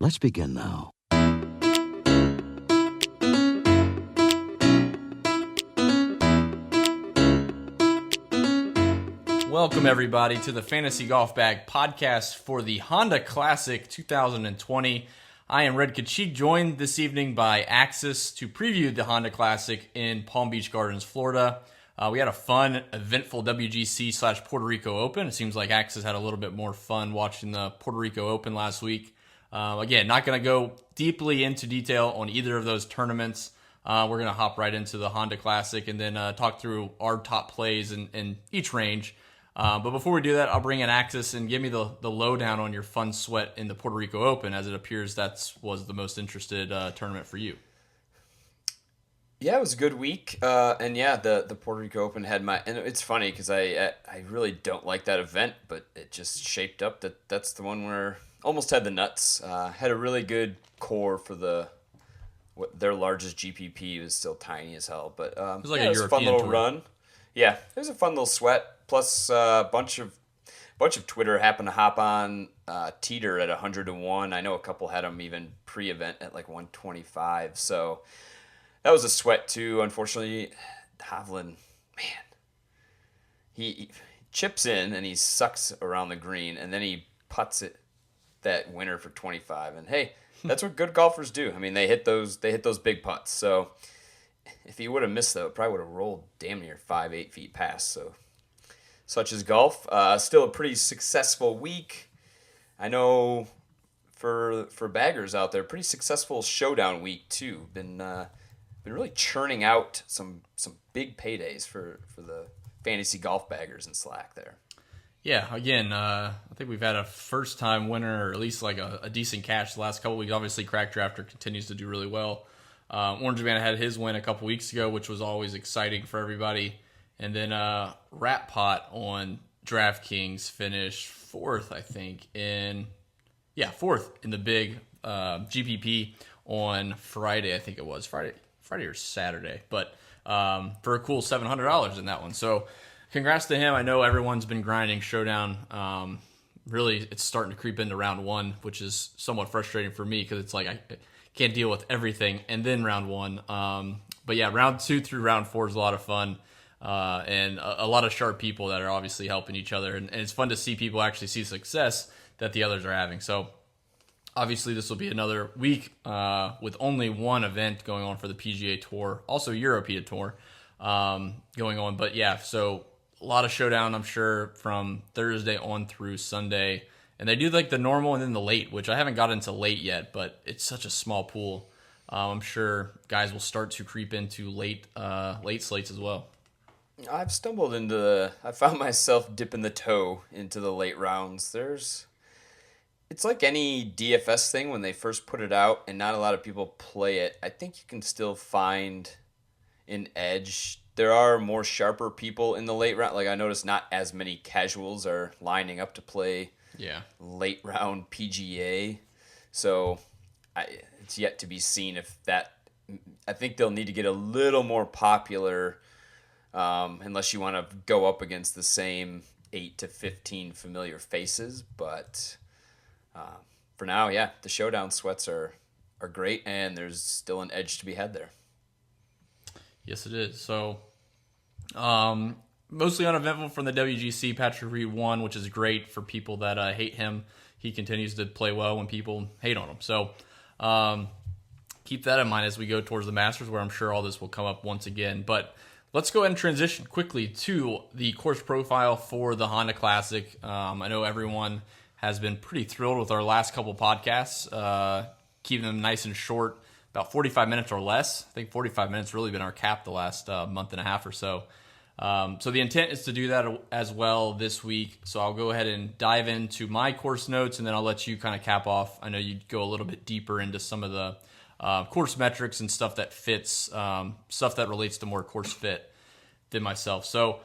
Let's begin now. Welcome, everybody, to the Fantasy Golf Bag podcast for the Honda Classic 2020. I am Red Kachik, joined this evening by Axis to preview the Honda Classic in Palm Beach Gardens, Florida. We had a fun, eventful WGC/Puerto Rico Open. It seems like Axis had a little bit more fun watching the Puerto Rico Open last week. Again, not going to go deeply into detail on either of those tournaments. We're going to hop right into the Honda Classic and then talk through our top plays in each range. But before we do that, I'll bring in Axis and give me the lowdown on your fun sweat in the Puerto Rico Open, as it appears that was the most interested tournament for you. Yeah, it was a good week. The Puerto Rico Open had and it's funny because I really don't like that event, but it just shaped up that's the one where almost had the nuts. Had a really good core for their largest GPP. Was still tiny as hell, but it was like a fun little run. Yeah, it was a fun little sweat. Plus, a bunch of Twitter happened to hop on Teeter at 100-1. I know a couple had him even pre-event at like 125. So that was a sweat too. Unfortunately, Hovland, man, he chips in and he sucks around the green, and then he putts it that winner for 25. And hey, that's what good golfers do. I mean, they hit those big putts. So if he would have missed though, it probably would have rolled damn near 5-8 feet past. So such is golf. Still a pretty successful week. I know for baggers out there, pretty successful showdown week too. Been really churning out some big paydays for the fantasy golf baggers in Slack there. Yeah, again, I think we've had a first-time winner, or at least like a decent cash the last couple weeks. Obviously, Crack Drafter continues to do really well. Orange Man had his win a couple weeks ago, which was always exciting for everybody. And then Rat Pot on DraftKings finished fourth, I think, fourth in the big GPP on Friday. I think it was Friday or Saturday, but for a cool $700 in that one. So congrats to him. I know everyone's been grinding Showdown. Really, it's starting to creep into round one, which is somewhat frustrating for me because it's like I can't deal with everything and then round one. But yeah, round two through round four is a lot of fun. And a lot of sharp people that are obviously helping each other. And it's fun to see people actually see success that the others are having. So obviously this will be another week with only one event going on for the PGA Tour, also European Tour going on. But yeah, so a lot of showdown, I'm sure, from Thursday on through Sunday. And they do like the normal and then the late, which I haven't got into late yet, but it's such a small pool. I'm sure guys will start to creep into late slates as well. I found myself dipping the toe into the late rounds. It's like any DFS thing when they first put it out and not a lot of people play it. I think you can still find an edge. There are more sharper people in the late round. Like I noticed not as many casuals are lining up to play late round PGA. So it's yet to be seen if that. I think they'll need to get a little more popular. Unless you want to go up against the same 8 to 15 familiar faces. But for now, yeah, the showdown sweats are great, and there's still an edge to be had there. Yes, it is. So mostly uneventful from the WGC. Patrick Reed won, which is great for people that hate him. He continues to play well when people hate on him. So keep that in mind as we go towards the Masters, where I'm sure all this will come up once again. But let's go ahead and transition quickly to the course profile for the Honda Classic. I know everyone has been pretty thrilled with our last couple podcasts, keeping them nice and short, about 45 minutes or less. I think 45 minutes really been our cap the last month and a half or so. So the intent is to do that as well this week. So I'll go ahead and dive into my course notes, and then I'll let you kind of cap off. I know you'd go a little bit deeper into some of the course metrics and stuff that fits, stuff that relates to more course fit than myself. So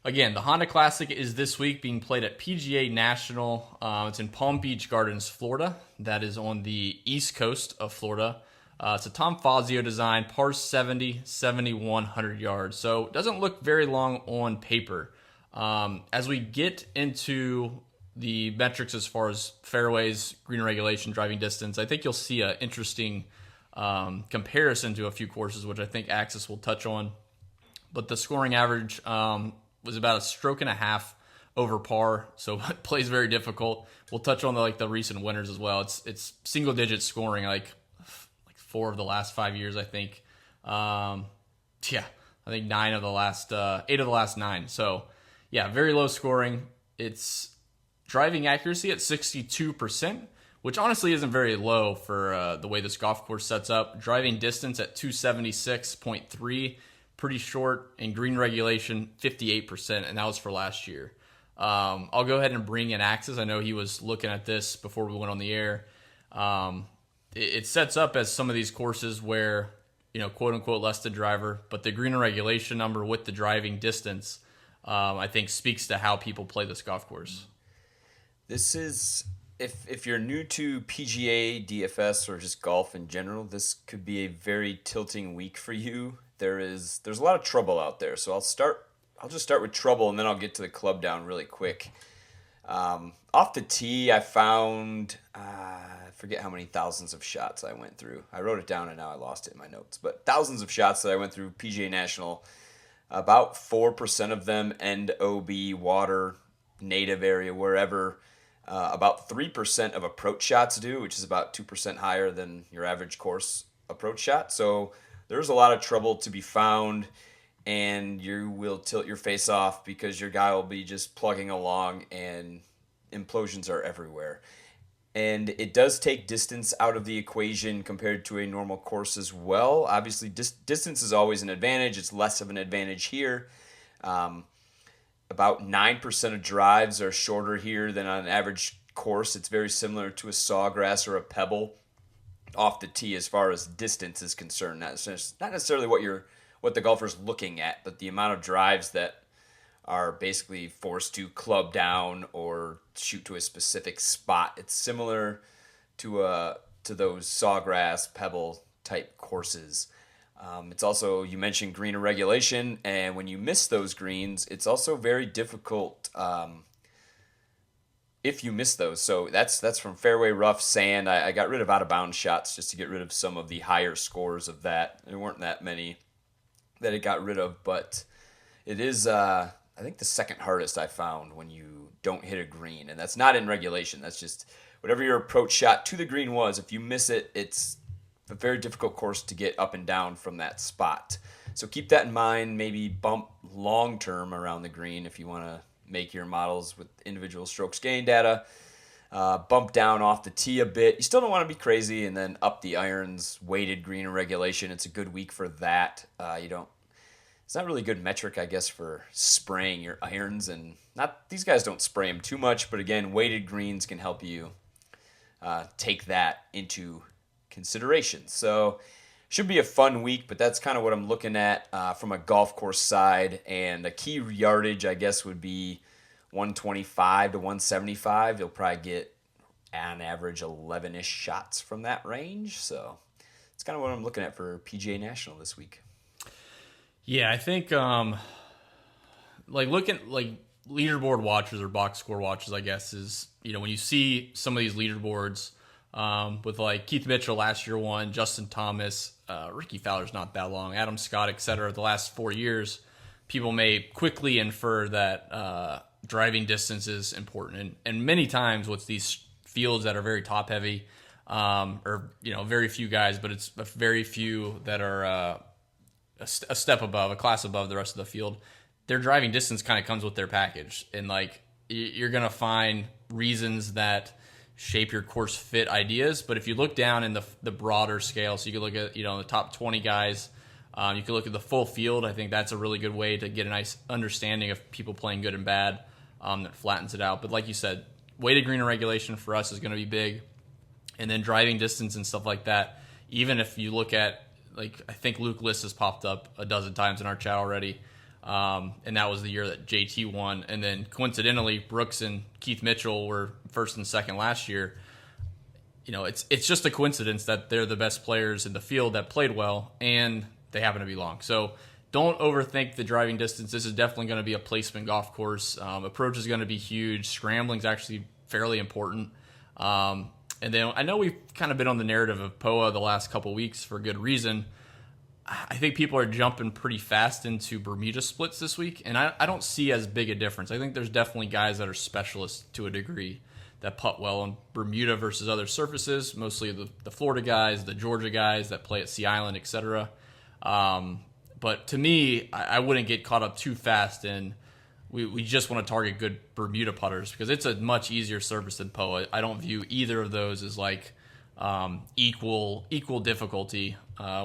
again, the Honda Classic is this week being played at PGA National. It's in Palm Beach Gardens, Florida. That is on the east coast of Florida. It's a Tom Fazio design, par 70, 7,100 yards. So it doesn't look very long on paper. As we get into the metrics as far as fairways, green regulation, driving distance, I think you'll see an interesting comparison to a few courses, which I think Axis will touch on. But the scoring average was about a stroke and a half over par, so it plays very difficult. We'll touch on the recent winners as well. It's single digit scoring, like 4 of the last 5 years, I think. I think 8 of the last 9. So yeah, very low scoring. It's driving accuracy at 62%, which honestly isn't very low for the way this golf course sets up. Driving distance at 276.3, pretty short, and green regulation 58%, and that was for last year. I'll go ahead and bring in Axis. I know he was looking at this before we went on the air. It sets up as some of these courses where, quote unquote, less the driver, but the green regulation number with the driving distance, I think speaks to how people play this golf course. This is, if you're new to PGA DFS or just golf in general, this could be a very tilting week for you. There's a lot of trouble out there, so I'll just start with trouble, and then I'll get to the club down really quick. Off the tee, I found, I forget how many thousands of shots I went through. I wrote it down, and now I lost it in my notes. But thousands of shots that I went through PGA National. About 4% of them end OB, water, native area, wherever. About 3% of approach shots do, which is about 2% higher than your average course approach shot. So there's a lot of trouble to be found, and you will tilt your face off because your guy will be just plugging along, and implosions are everywhere. And it does take distance out of the equation compared to a normal course as well. Obviously, distance is always an advantage. It's less of an advantage here. About 9% of drives are shorter here than on an average course. It's very similar to a sawgrass or a pebble off the tee as far as distance is concerned. Not necessarily what the golfer's looking at, but the amount of drives that are basically forced to club down or shoot to a specific spot. It's similar to those sawgrass, pebble type courses. It's also, you mentioned green irregulation, and when you miss those greens, it's also very difficult if you miss those. So that's from fairway, rough, sand. I got rid of out-of-bounds shots just to get rid of some of the higher scores of that. There weren't that many that it got rid of, but it is, I think, the second hardest I found when you don't hit a green, and that's not in regulation. That's just whatever your approach shot to the green was. If you miss it, it's a very difficult course to get up and down from that spot. So keep that in mind. Maybe bump long-term around the green if you want to make your models with individual strokes gain data. Bump down off the tee a bit. You still don't want to be crazy, and then up the irons, weighted green and regulation. It's a good week for that. It's not really a good metric, I guess, for spraying your irons, and these guys don't spray them too much, but again, weighted greens can help you take that into consideration. So should be a fun week, but that's kind of what I'm looking at from a golf course side. And a key yardage, I guess, would be 125 to 175. You'll probably get, on average, 11-ish shots from that range. So it's kind of what I'm looking at for PGA National this week. Yeah, I think leaderboard watchers or box score watchers, I guess, is, when you see some of these leaderboards with Keith Mitchell last year won, Justin Thomas, Ricky Fowler's not that long, Adam Scott, etc. The last 4 years, people may quickly infer that driving distance is important, and many times with these fields that are very top heavy, or very few guys, but it's very few that are a step above, a class above the rest of the field. Their driving distance kind of comes with their package, and you're gonna find reasons that shape your course fit ideas. But if you look down in the broader scale, so you can look at the top 20 guys, you can look at the full field. I think that's a really good way to get a nice understanding of people playing good and bad. That flattens it out. But like you said, weighted green and regulation for us is going to be big, and then driving distance and stuff like that. Even if you look at, I think Luke List has popped up a dozen times in our chat already. And that was the year that JT won. And then coincidentally, Brooks and Keith Mitchell were first and second last year. It's just a coincidence that they're the best players in the field that played well, and they happen to be long. So don't overthink the driving distance. This is definitely going to be a placement golf course. Approach is going to be huge. Scrambling is actually fairly important. And then I know we've kind of been on the narrative of POA the last couple weeks for good reason. I think people are jumping pretty fast into Bermuda splits this week, and I don't see as big a difference. I think there's definitely guys that are specialists to a degree that putt well on Bermuda versus other surfaces, mostly the Florida guys, the Georgia guys that play at Sea Island, etc. But to me, I wouldn't get caught up too fast in we just want to target good Bermuda putters because it's a much easier surface than POA. I don't view either of those as like equal difficulty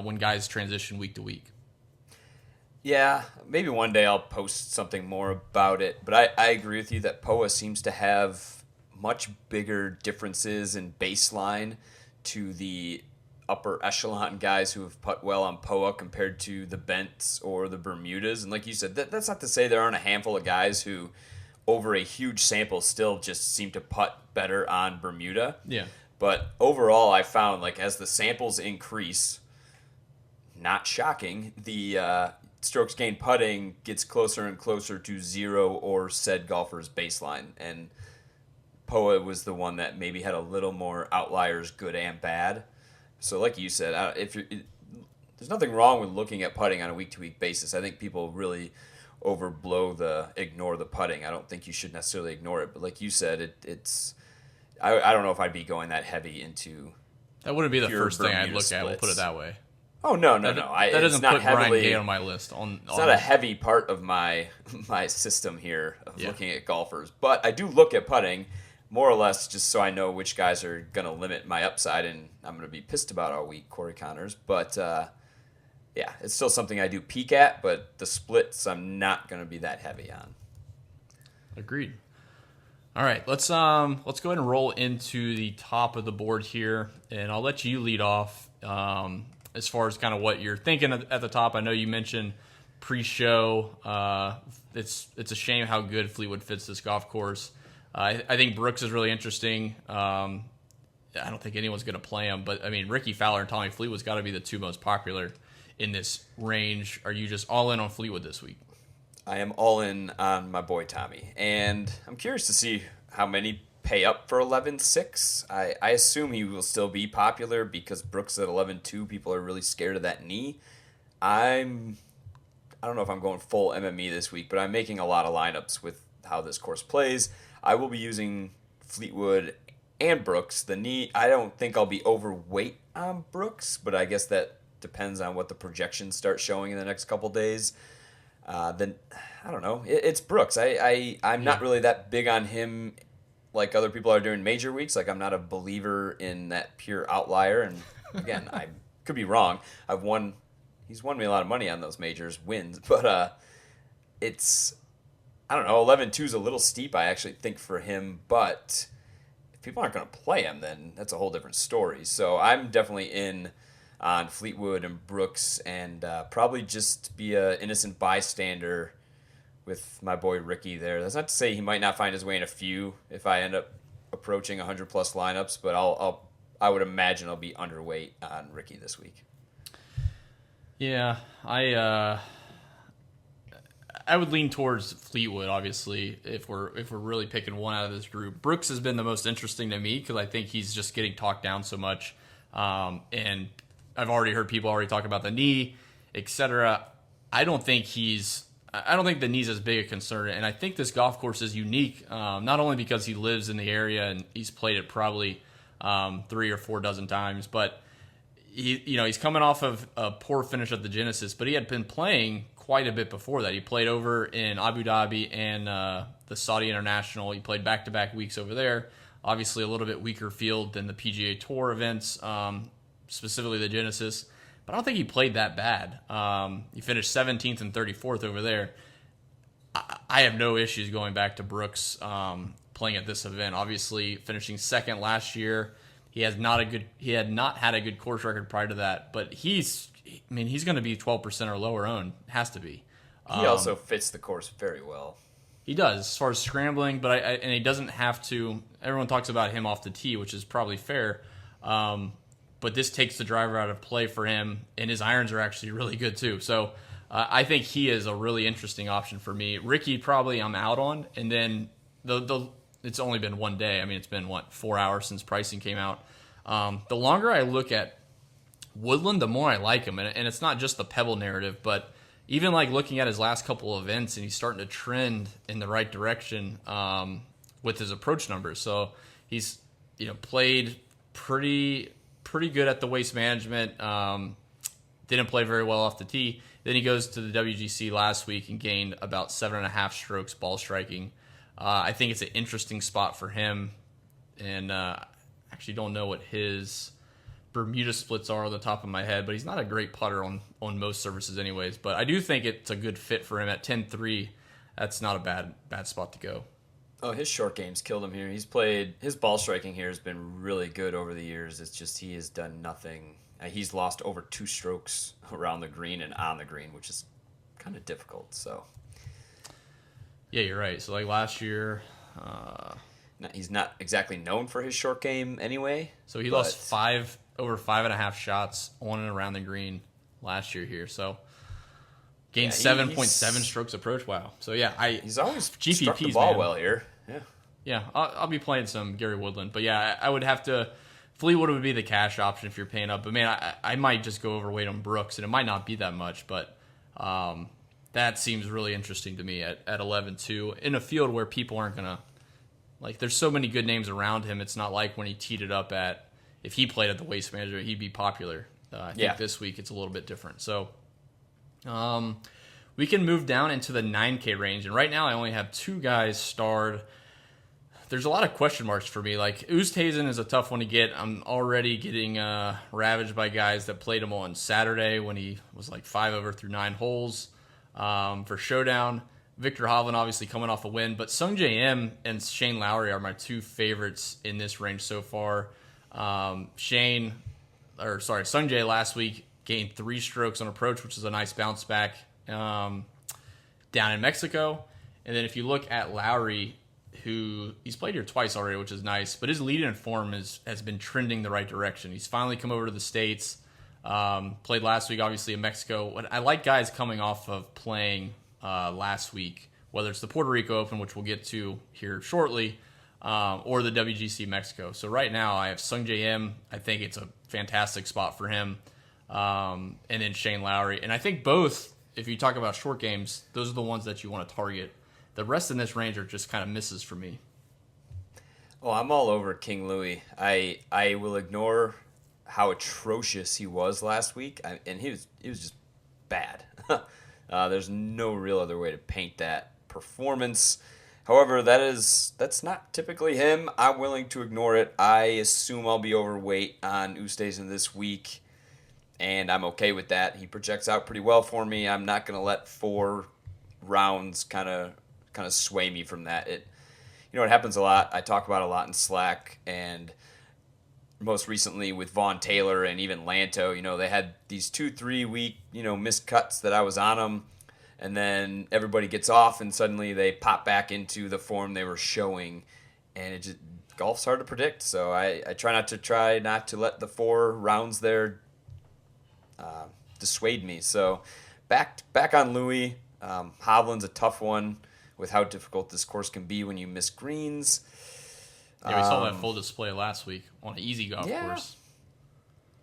when guys transition week to week. Yeah, maybe one day I'll post something more about it, but I agree with you that POA seems to have much bigger differences in baseline to the upper echelon guys who have putt well on POA compared to the Bents or the Bermudas. And like you said, that's not to say there aren't a handful of guys who, over a huge sample, still just seem to putt better on Bermuda. Yeah. But overall, I found, like, as the samples increase, not shocking, the strokes gained putting gets closer and closer to zero or said golfer's baseline. And POA was the one that maybe had a little more outliers, good and bad. So like you said, there's nothing wrong with looking at putting on a week-to-week basis. I think people really ignore the putting. I don't think you should necessarily ignore it. But like you said, I don't know if I'd be going that heavy into that wouldn't be the first thing I'd Bermuda look splits. at. We'll put it that way. Oh, no. That It's doesn't not put Brian heavily, Gay on my list. It's not a heavy part of my system here of Yeah. looking at golfers. But I do look at putting more or less just so I know which guys are going to limit my upside and I'm going to be pissed about all week, Corey Connors. But, yeah, it's still something I do peek at, but the splits I'm not going to be that heavy on. Agreed. All right, let's go ahead and roll into the top of the board here, and I'll let you lead off as far as kind of what you're thinking at the top. I know you mentioned pre-show. It's a shame how good Fleetwood fits this golf course. I think Brooks is really interesting. I don't think anyone's going to play him, but I mean, Ricky Fowler and Tommy Fleetwood's got to be the two most popular in this range. Are you just all in on Fleetwood this week? I am all in on my boy Tommy, and I'm curious to see how many pay up for 11.6. I assume he will still be popular because Brooks at 11.2, people are really scared of that knee. I don't know if I'm going full MME this week, but I'm making a lot of lineups with how this course plays. I will be using Fleetwood and Brooks. The knee, I don't think I'll be overweight on Brooks, but I guess that depends on what the projections start showing in the next couple days. Then I don't know. It's Brooks. I'm not really that big on him like other people are during major weeks. Like, I'm not a believer in that pure outlier. And again, I could be wrong. He's won me a lot of money on those majors wins, but I don't know. 11.2 is a little steep, I actually think, for him. But if people aren't going to play him, then that's a whole different story. So I'm definitely in on Fleetwood and Brooks, and probably just be a innocent bystander with my boy Ricky there. That's not to say he might not find his way in a few if I end up approaching 100 plus lineups, but I would imagine I'll be underweight on Ricky this week. Yeah, I would lean towards Fleetwood, obviously, if we're really picking one out of this group. Brooks has been the most interesting to me because I think he's just getting talked down so much, and I've already heard people already talk about the knee, etc. I don't think the knee's as big a concern, and I think this golf course is unique, not only because he lives in the area and he's played it probably 3 or 4 dozen times, but he's coming off of a poor finish at the Genesis, but he had been playing quite a bit before that. He played over in Abu Dhabi and the Saudi International. He played back-to-back weeks over there. Obviously, a little bit weaker field than the PGA Tour events, specifically the Genesis. But I don't think he played that bad. He finished 17th and 34th over there. I have no issues going back to Brooks playing at this event. Obviously, finishing second last year. He had not had a good course record prior to that, but he's going to be 12% or lower owned. Has to be. He also fits the course very well. He does, as far as scrambling, but and he doesn't have to. Everyone talks about him off the tee, which is probably fair. But this takes the driver out of play for him, and his irons are actually really good too. So I think he is a really interesting option for me. Ricky, probably I'm out on, and then it's only been one day. I mean, it's been 4 hours since pricing came out. The longer I look at Woodland, the more I like him, and it's not just the Pebble narrative, but even like looking at his last couple of events, and he's starting to trend in the right direction with his approach numbers. So he's played pretty good at the waste management. Didn't play very well off the tee. Then he goes to the WGC last week and gained about 7.5 strokes ball striking. I think it's an interesting spot for him, and actually don't know what his Bermuda splits are on the top of my head, but he's not a great putter on most surfaces anyways. But I do think it's a good fit for him at 10-3. That's not a bad spot to go. Oh, his short game's killed him here. His ball striking here has been really good over the years. It's just he has done nothing. He's lost over 2 strokes around the green and on the green, which is kind of difficult. So, yeah, you're right. So like last year, he's not exactly known for his short game anyway. So he lost over 5.5 shots on and around the green last year here. So gained 7.7 strokes approach. Wow. So yeah, he's always GPPs, struck the ball man. well here. Yeah. Yeah, I'll be playing some Gary Woodland, but yeah, I would have to. Fleetwood would be the cash option if you're paying up, but man, I might just go overweight on Brooks, and it might not be that much, but that seems really interesting to me at 11-2 in a field where people aren't gonna there's so many good names around him. It's not like when he teed it up if he played at the Waste Management, he'd be popular. I think this week it's a little bit different. So we can move down into the 9K range, and right now I only have 2 guys starred. There's a lot of question marks for me. Like, Oosthuizen is a tough one to get. I'm already getting ravaged by guys that played him on Saturday when he was 5 over through 9 holes for Showdown. Victor Hovland obviously coming off a win, but Sung J M and Shane Lowry are my 2 favorites in this range so far. Sung J last week gained 3 strokes on approach, which is a nice bounce back down in Mexico. And then if you look at Lowry, who he's played here twice already, which is nice, but his lead in form has been trending the right direction. He's finally come over to the States, played last week, obviously, in Mexico. I like guys coming off of playing last week, whether it's the Puerto Rico Open, which we'll get to here shortly, or the WGC Mexico. So right now I have Sung J M. I think it's a fantastic spot for him, and then Shane Lowry. And I think both, if you talk about short games, those are the ones that you want to target. The rest in this range are just kind of misses for me. Oh, I'm all over King Louis. I will ignore how atrocious he was last week, and he was just bad. There's no real other way to paint that performance. However, that's not typically him. I'm willing to ignore it. I assume I'll be overweight on Oosthuizen this week, and I'm okay with that. He projects out pretty well for me. I'm not going to let 4 rounds kind of sway me from that. It happens a lot. I talk about it a lot in Slack, and most recently with Vaughn Taylor and even Lanto, they had these 2-3 week, missed cuts that I was on them, and then everybody gets off and suddenly they pop back into the form they were showing, and golf's hard to predict. So I try not to let the 4 rounds there dissuade me. So back on Louis. Hovland's a tough one with how difficult this course can be when you miss greens. Yeah, we saw that full display last week on an easy golf course.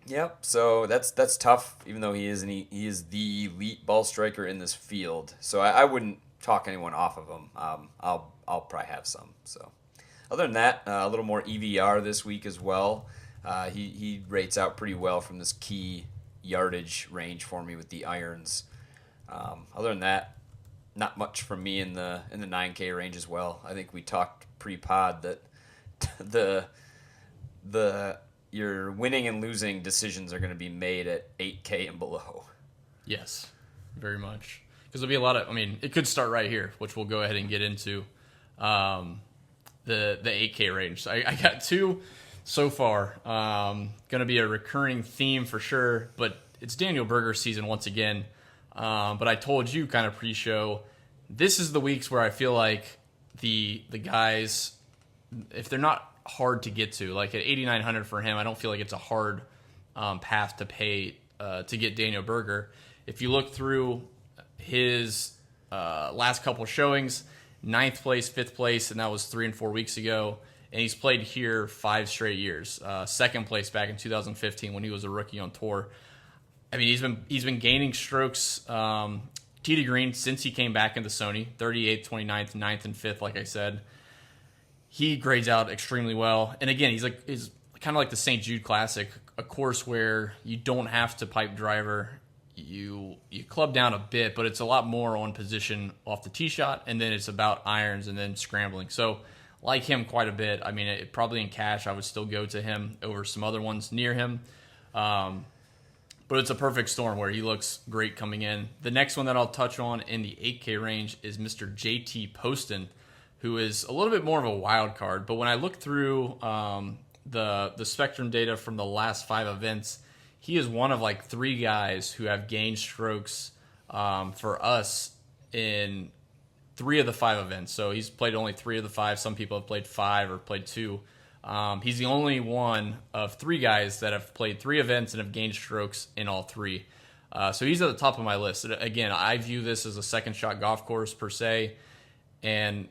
Yep. So that's tough, even though he is the elite ball striker in this field. So I wouldn't talk anyone off of him. I'll probably have some. So other than that, a little more EVR this week as well. He rates out pretty well from this key yardage range for me with the irons. Other than that, not much from me in the 9K range as well. I think we talked pre-pod that your winning and losing decisions are going to be made at 8K and below. Yes, very much. Because there'll be a lot of, it could start right here, which we'll go ahead and get into the 8K range. So I got 2 so far. Going to be a recurring theme for sure, but it's Daniel Berger season once again. But I told you kind of pre-show, this is the weeks where I feel like the guys, if they're not hard to get to, like at 8,900 for him, I don't feel like it's a hard path to pay to get Daniel Berger. If you look through his last couple showings, 9th place, 5th place, and that was 3 and 4 weeks ago. And he's played here 5 straight years. 2nd place back in 2015 when he was a rookie on tour. I mean, he's been gaining strokes tee to green since he came back into Sony. 38th, 29th, 9th, and 5th, like I said. He grades out extremely well. And again, he's kind of like the St. Jude Classic, a course where you don't have to pipe driver. You club down a bit, but it's a lot more on position off the tee shot, and then it's about irons and then scrambling. So like him quite a bit. I mean, probably in cash, I would still go to him over some other ones near him. But it's a perfect storm where he looks great coming in. The next one that I'll touch on in the 8K range is Mr. JT Poston, who is a little bit more of a wild card. But when I look through the Spectrum data from the last 5 events, he is one of like 3 guys who have gained strokes for us in 3 of the 5 events. So he's played only 3 of the 5. Some people have played 5 or played 2. He's the only one of 3 guys that have played 3 events and have gained strokes in all 3. So he's at the top of my list. Again, I view this as a second shot golf course per se. And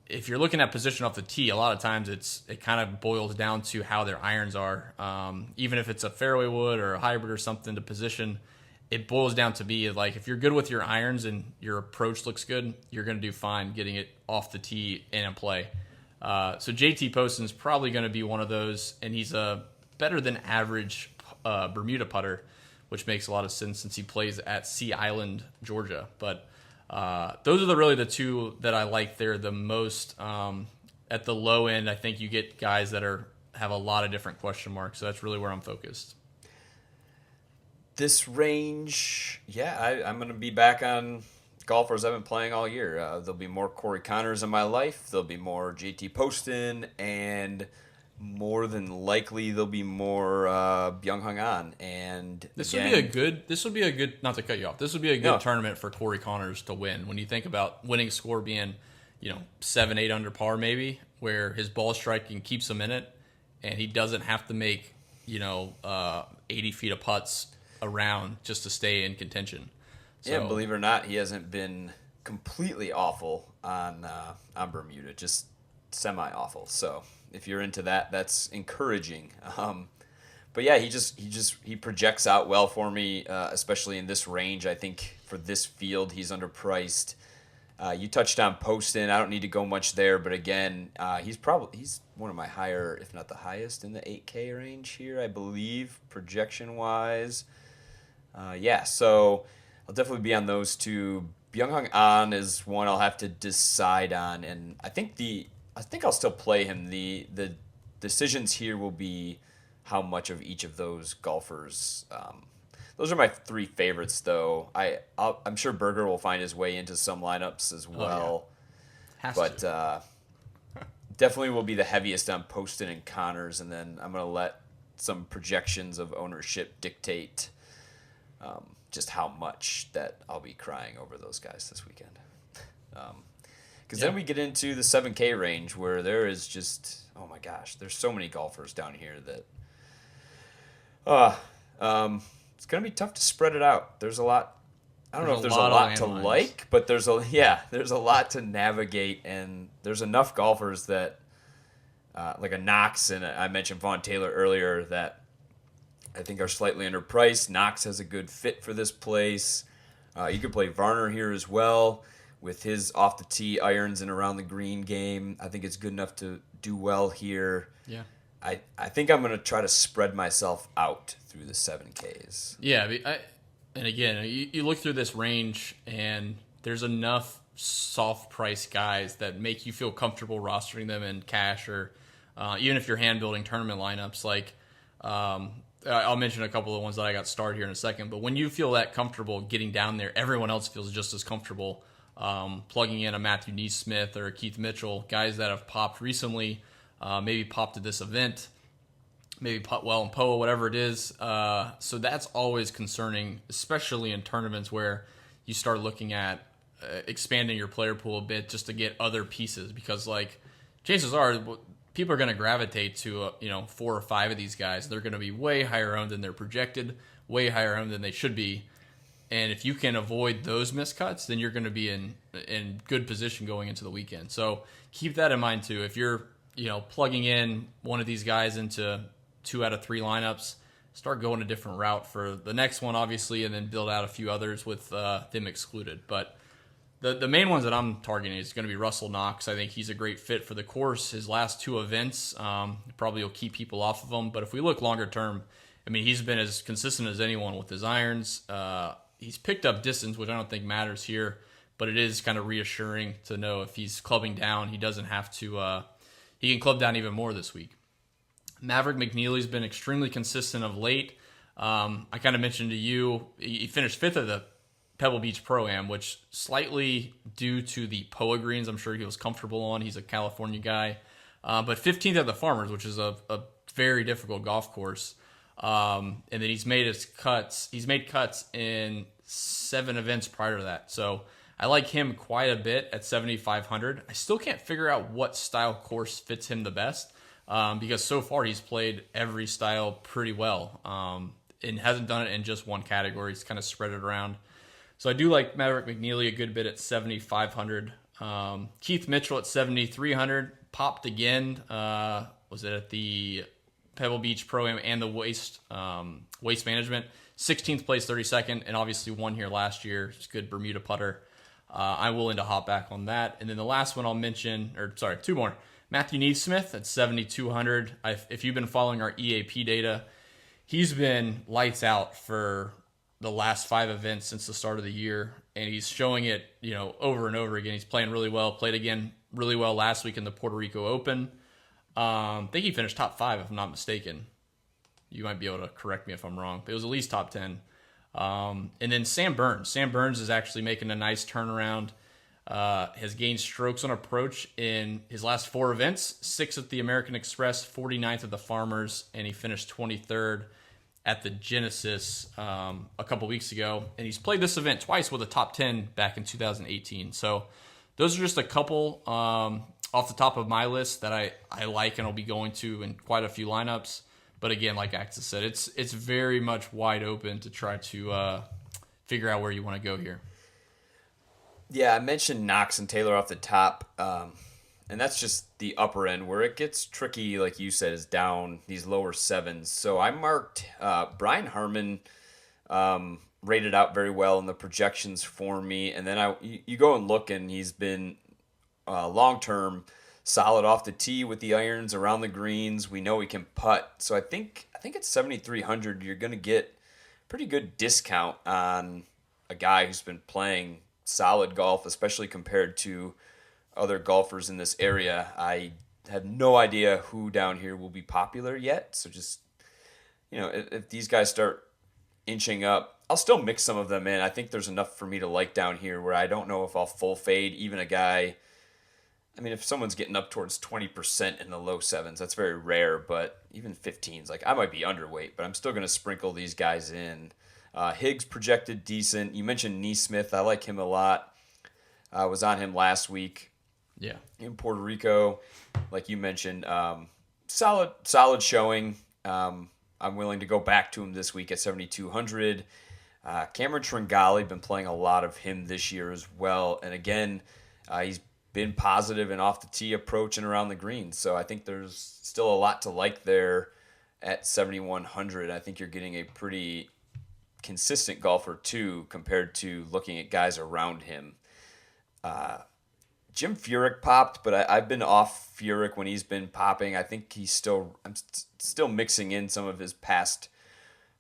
if you're looking at position off the tee, a lot of times it kind of boils down to how their irons are. Even if it's a fairway wood or a hybrid or something to position, it boils down to be like if you're good with your irons and your approach looks good, you're going to do fine getting it off the tee and in play. So JT Poston's probably going to be one of those, and he's a better than average Bermuda putter, which makes a lot of sense since he plays at Sea Island, Georgia. But those are really the 2 that I like there the most. At the low end, I think you get guys that have a lot of different question marks, so that's really where I'm focused. This range, I'm going to be back on golfers I've been playing all year. There'll be more Corey Connors in my life. There'll be more JT Poston, and more than likely there'll be more Byung-Hung An. And this would be a good. Not to cut you off. This would be a good tournament for Corey Connors to win. When you think about winning score being, 7-8 under par maybe, where his ball striking keeps him in it, and he doesn't have to make 80 feet of putts around just to stay in contention. So, yeah, believe it or not, he hasn't been completely awful on Bermuda, just semi-awful. So if you're into that, that's encouraging. But yeah, he projects out well for me, especially in this range. I think for this field, he's underpriced. You touched on Poston. I don't need to go much there, but again, he's one of my higher, if not the highest, in the 8K range here, I believe, projection-wise. So I'll definitely be on those 2. Byung-Hung An is one I'll have to decide on, and I think I'll still play him. The decisions here will be how much of each of those golfers. Those are my 3 favorites, though. I'm sure Berger will find his way into some lineups as well, definitely will be the heaviest on Poston and Connors, and then I'm going to let some projections of ownership dictate just how much that I'll be crying over those guys this weekend. Because then we get into the 7K range where there is just, oh my gosh, there's so many golfers down here that it's going to be tough to spread it out. There's a lot. I don't know if there's a lot to like, but there's a lot to navigate, and there's enough golfers that like a Knox, and I mentioned Vaughn Taylor earlier, that I think are slightly underpriced. Knox has a good fit for this place. You could play Varner here as well with his off the tee irons and around the green game. I think it's good enough to do well here. Yeah. I think I'm going to try to spread myself out through the 7Ks. Yeah, and again, you look through this range, and there's enough soft price guys that make you feel comfortable rostering them in cash, or even if you're hand building tournament lineups. Like I'll mention a couple of the ones that I got started here in a second, but when you feel that comfortable getting down there, everyone else feels just as comfortable plugging in a Matthew Naismith or a Keith Mitchell, guys that have popped recently, maybe popped at this event, maybe popped well in POA, whatever it is. So that's always concerning, especially in tournaments where you start looking at expanding your player pool a bit just to get other pieces, because like chances are people are going to gravitate to 4 or 5 of these guys. They're going to be way higher owned than they're projected, way higher owned than they should be. And if you can avoid those miscuts, then you're going to be in good position going into the weekend. So keep that in mind too. If you're plugging in one of these guys into 2 out of 3 lineups, start going a different route for the next one, obviously, and then build out a few others with them excluded. But the main ones that I'm targeting is going to be Russell Knox. I think he's a great fit for the course. His last 2 events probably will keep people off of him. But if we look longer term, I mean, he's been as consistent as anyone with his irons. He's picked up distance, which I don't think matters here, but it is kind of reassuring to know if he's clubbing down, he doesn't have to. He can club down even more this week. Maverick McNeely's been extremely consistent of late. I kind of mentioned to you, he finished 5th at the Pebble Beach Pro-Am, which slightly due to the POA greens, I'm sure he was comfortable on. He's a California guy. But 15th at the Farmers, which is a very difficult golf course. And then he's made cuts. He's made cuts in 7 events prior to that. So I like him quite a bit at 7,500. I still can't figure out what style course fits him the best. Because so far he's played every style pretty well and hasn't done it in just one category. He's kind of spread it around. So I do like Maverick McNeely a good bit at 7,500. Keith Mitchell at 7,300. Popped again. Was it at the Pebble Beach Pro-Am and the Waste Management? 16th place, 32nd, and obviously won here last year. It's a good Bermuda putter. I'm willing to hop back on that. And then the last one I'll mention, 2 more. Matthew Naismith at 7,200. If you've been following our EAP data, he's been lights out for the last 5 events since the start of the year, and he's showing it, over and over again. He's playing really well. Played again really well last week in the Puerto Rico Open. I think he finished top 5, if I'm not mistaken. You might be able to correct me if I'm wrong, but it was at least top 10. And then Sam Burns. Sam Burns is actually making a nice turnaround. Has gained strokes on approach in his last 4 events, 6 at the American Express, 49th at the Farmers, and he finished 23rd at the Genesis a couple weeks ago. And he's played this event twice with a top 10 back in 2018. So those are just a couple off the top of my list that I like and I'll be going to in quite a few lineups. But again, like Axis said, it's very much wide open to try to figure out where you want to go here. Yeah, I mentioned Knox and Taylor off the top, and that's just the upper end. Where it gets tricky, like you said, is down these lower 7s. So I marked Brian Harmon, rated out very well in the projections for me, and then you go and look, and he's been long-term solid off the tee with the irons around the greens. We know he can putt, so I think at 7,300 you're going to get pretty good discount on a guy who's been playing solid golf, especially compared to other golfers in this area. I have no idea who down here will be popular yet. So just, if these guys start inching up, I'll still mix some of them in. I think there's enough for me to like down here where I don't know if I'll full fade even a guy. I mean, if someone's getting up towards 20% in the low 7s, that's very rare, but even 15s, like I might be underweight, but I'm still going to sprinkle these guys in. Higgs projected decent. You mentioned Naismith. I like him a lot. I was on him last week. Yeah. In Puerto Rico, like you mentioned, solid showing. I'm willing to go back to him this week at 7,200. Cameron Tringali, been playing a lot of him this year as well. And again, he's been positive and off the tee approach and around the green. So I think there's still a lot to like there at 7,100. I think you're getting a pretty consistent golfer too, compared to looking at guys around him. Jim Furyk popped, but I've been off Furyk when he's been popping. I think I'm still mixing in some of his past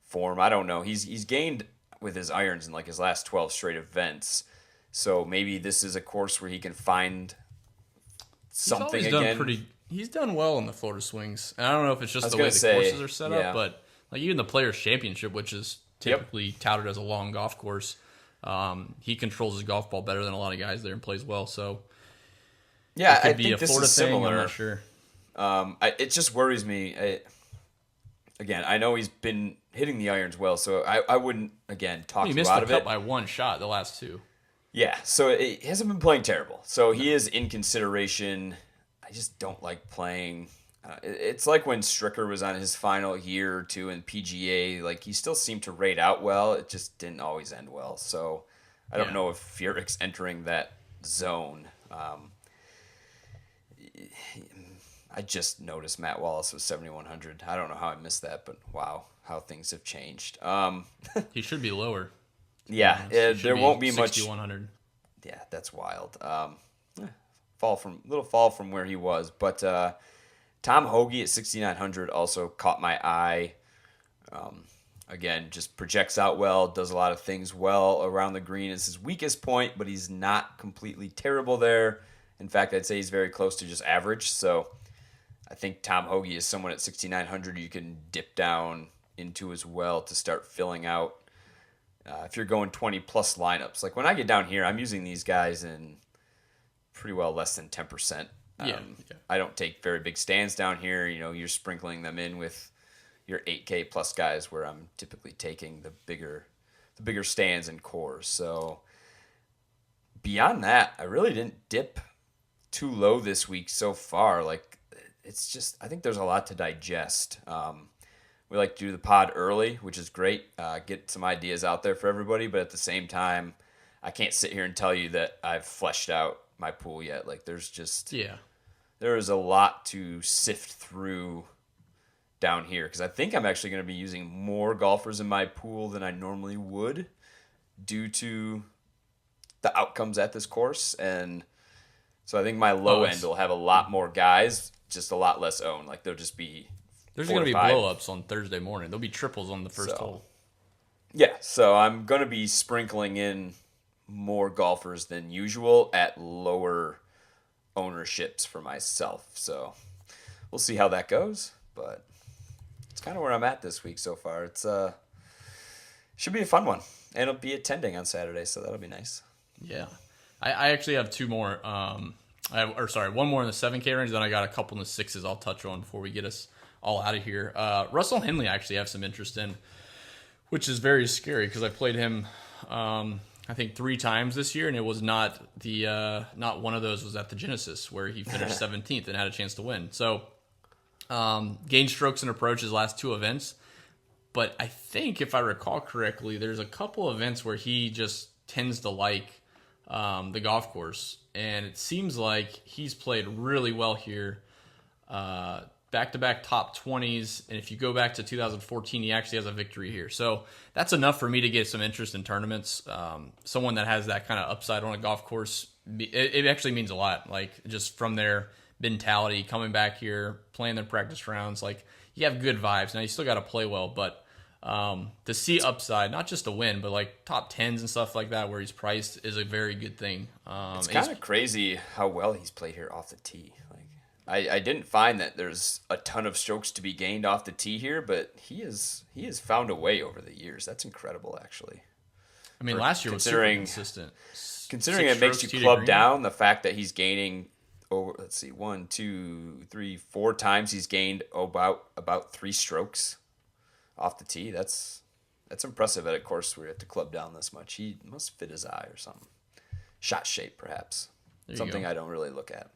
form. I don't know. He's gained with his irons in like his last 12 straight events. So maybe this is a course where he can find something again. He's done well in the Florida swings. And I don't know if it's just the way the courses are set up, but like even the Players Championship, which is typically touted as a long golf course, he controls his golf ball better than a lot of guys there and plays well. So yeah, it could I be think a this Florida is thing. similar. I'm not sure. It just worries me. Again, I know he's been hitting the irons well, so I wouldn't talk you out of it. He missed the cut by one shot the last 2. Yeah, so he hasn't been playing terrible. So he is in consideration. I just don't like playing It's like when Stricker was on his final year or two in PGA. Like, he still seemed to rate out well. It just didn't always end well. So I don't Yeah. know if Furyk's entering that zone. I just noticed Matt Wallace was 7,100. I don't know how I missed that, but wow, how things have changed. He should be lower. Yeah, there won't be much. 6,100. Yeah, that's wild. Fall from where he was, but Tom Hoagie at 6,900 also caught my eye. Again, just projects out well, does a lot of things well around the green. It's his weakest point, but he's not completely terrible there. In fact, I'd say he's very close to just average. So I think Tom Hoagie is someone at 6,900 you can dip down into as well to start filling out. If you're going 20 plus lineups, like when I get down here, I'm using these guys in pretty well less than 10%. Yeah. I don't take very big stands down here. You're sprinkling them in with your 8K plus guys, where I'm typically taking the bigger stands and cores. So beyond that, I really didn't dip too low this week so far. Like, it's just, I think there's a lot to digest. We like to do the pod early, which is great. Get some ideas out there for everybody, but at the same time, I can't sit here and tell you that I've fleshed out my pool yet. Like, there is a lot to sift through down here, because I think I'm actually going to be using more golfers in my pool than I normally would due to the outcomes at this course. And so I think my low end will have a lot more guys, just a lot less owned. Like, there'll just be There's going to be blow-ups on Thursday morning. There'll be triples on the first hole. Yeah, so I'm going to be sprinkling in more golfers than usual at lower ownerships for myself. So we'll see how that goes, but it's kind of where I'm at this week so far. It's should be a fun one, and it'll be attending on Saturday, so that'll be nice. Yeah. I actually have two more. One more in the 7K range, then I got a couple in the 6s I'll touch on before we get us all out of here. Russell Henley I actually have some interest in, which is very scary because I played him I think 3 times this year, and it was not one of those was at the Genesis where he finished 17th and had a chance to win. So gained strokes and approach his last 2 events, but I think if I recall correctly, there's a couple events where he just tends to like the golf course, and it seems like he's played really well here. Back-to-back top 20s, and if you go back to 2014, he actually has a victory here. So that's enough for me to get some interest in tournaments. Someone that has that kind of upside on a golf course, it actually means a lot. Like, just from their mentality, coming back here, playing their practice rounds, like, you have good vibes. Now, you still got to play well, but to see upside, not just to win, but like top 10s and stuff like that where he's priced is a very good thing. It's kind of crazy how well he's played here off the tee. I didn't find that there's a ton of strokes to be gained off the tee here, but he has found a way over the years. That's incredible, actually. I mean, last year was super consistent. Considering it makes you club down, the fact that he's gaining over, 1, 2, 3, 4 times he's gained about 3 strokes off the tee. That's impressive at a course where you have to club down this much. He must fit his eye or something. Shot shape, perhaps. Something I don't really look at.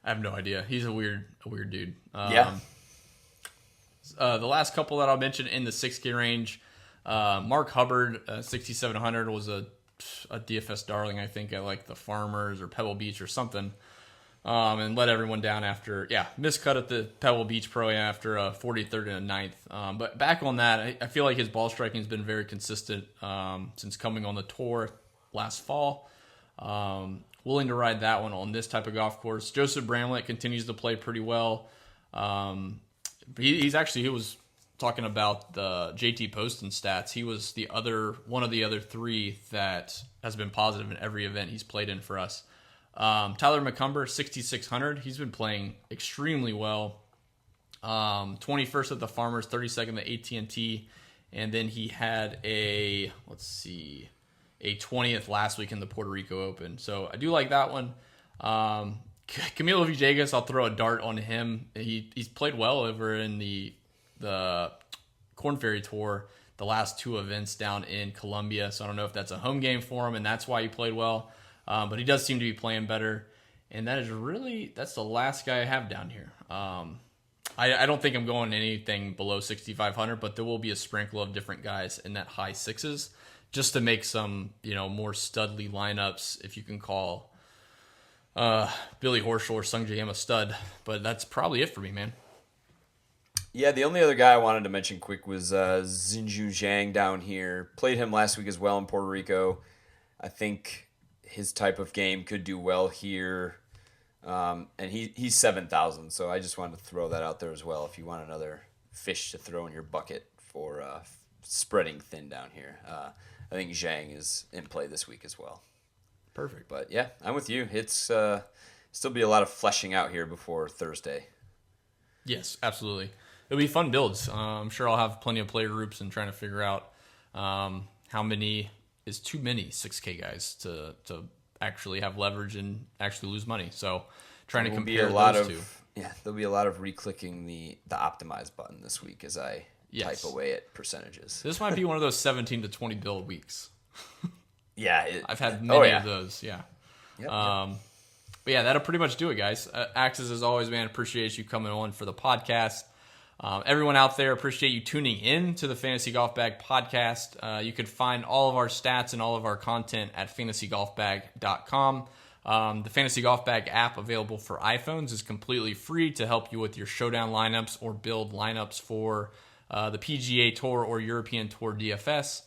I have no idea. He's a weird dude. Yeah. The last couple that I'll mention in the 6K range, Mark Hubbard, 6,700 was a DFS darling, I think, at like the Farmers or Pebble Beach or something, and let everyone down after, miscut at the Pebble Beach Pro after a 43rd and a 9th. But back on that, I feel like his ball striking has been very consistent since coming on the tour last fall. Willing to ride that one on this type of golf course. Joseph Bramlett continues to play pretty well. He was talking about the JT Poston stats. He was one of the other 3 that has been positive in every event he's played in for us. Tyler McCumber, 6,600. He's been playing extremely well. 21st at the Farmers, 32nd at AT&T, and then he had a 20th last week in the Puerto Rico Open. So I do like that one. Camilo Villegas, I'll throw a dart on him. He's played well over in the Korn Ferry Tour, the last 2 events down in Colombia. So I don't know if that's a home game for him, and that's why he played well. But he does seem to be playing better. And that's the last guy I have down here. I don't think I'm going anything below 6,500, but there will be a sprinkle of different guys in that high sixes just to make some, more studly lineups, if you can call Billy Horschel or Sung Jae Im a stud. But that's probably it for me, man. Yeah, the only other guy I wanted to mention quick was Xinju Zhang down here. Played him last week as well in Puerto Rico. I think his type of game could do well here. And he's 7,000, so I just wanted to throw that out there as well if you want another fish to throw in your bucket for spreading thin down here. I think Zhang is in play this week as well. Perfect. But yeah, I'm with you. It's still be a lot of fleshing out here before Thursday. Yes, absolutely. It'll be fun builds. I'm sure I'll have plenty of player groups and trying to figure out how many is too many 6K guys to actually have leverage and actually lose money. So trying to compare those two. Yeah, there'll be a lot of re-clicking the optimize button this week as I type away at percentages. This might be one of those 17 to 20 build weeks. Yeah. I've had many of those, yeah. Yep. But yeah, that'll pretty much do it, guys. Axis, as always, man, appreciate you coming on for the podcast. Everyone out there, appreciate you tuning in to the Fantasy Golf Bag podcast. You can find all of our stats and all of our content at fantasygolfbag.com. The Fantasy Golf Bag app available for iPhones is completely free to help you with your showdown lineups or build lineups for the PGA Tour or European Tour DFS.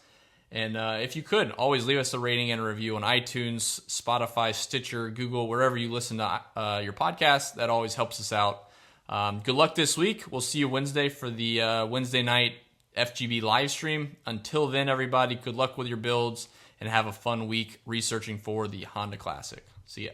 And if you could, always leave us a rating and a review on iTunes, Spotify, Stitcher, Google, wherever you listen to your podcast. That always helps us out. Good luck this week. We'll see you Wednesday for the Wednesday night FGB live stream. Until then, everybody, good luck with your builds and have a fun week researching for the Honda Classic. See ya.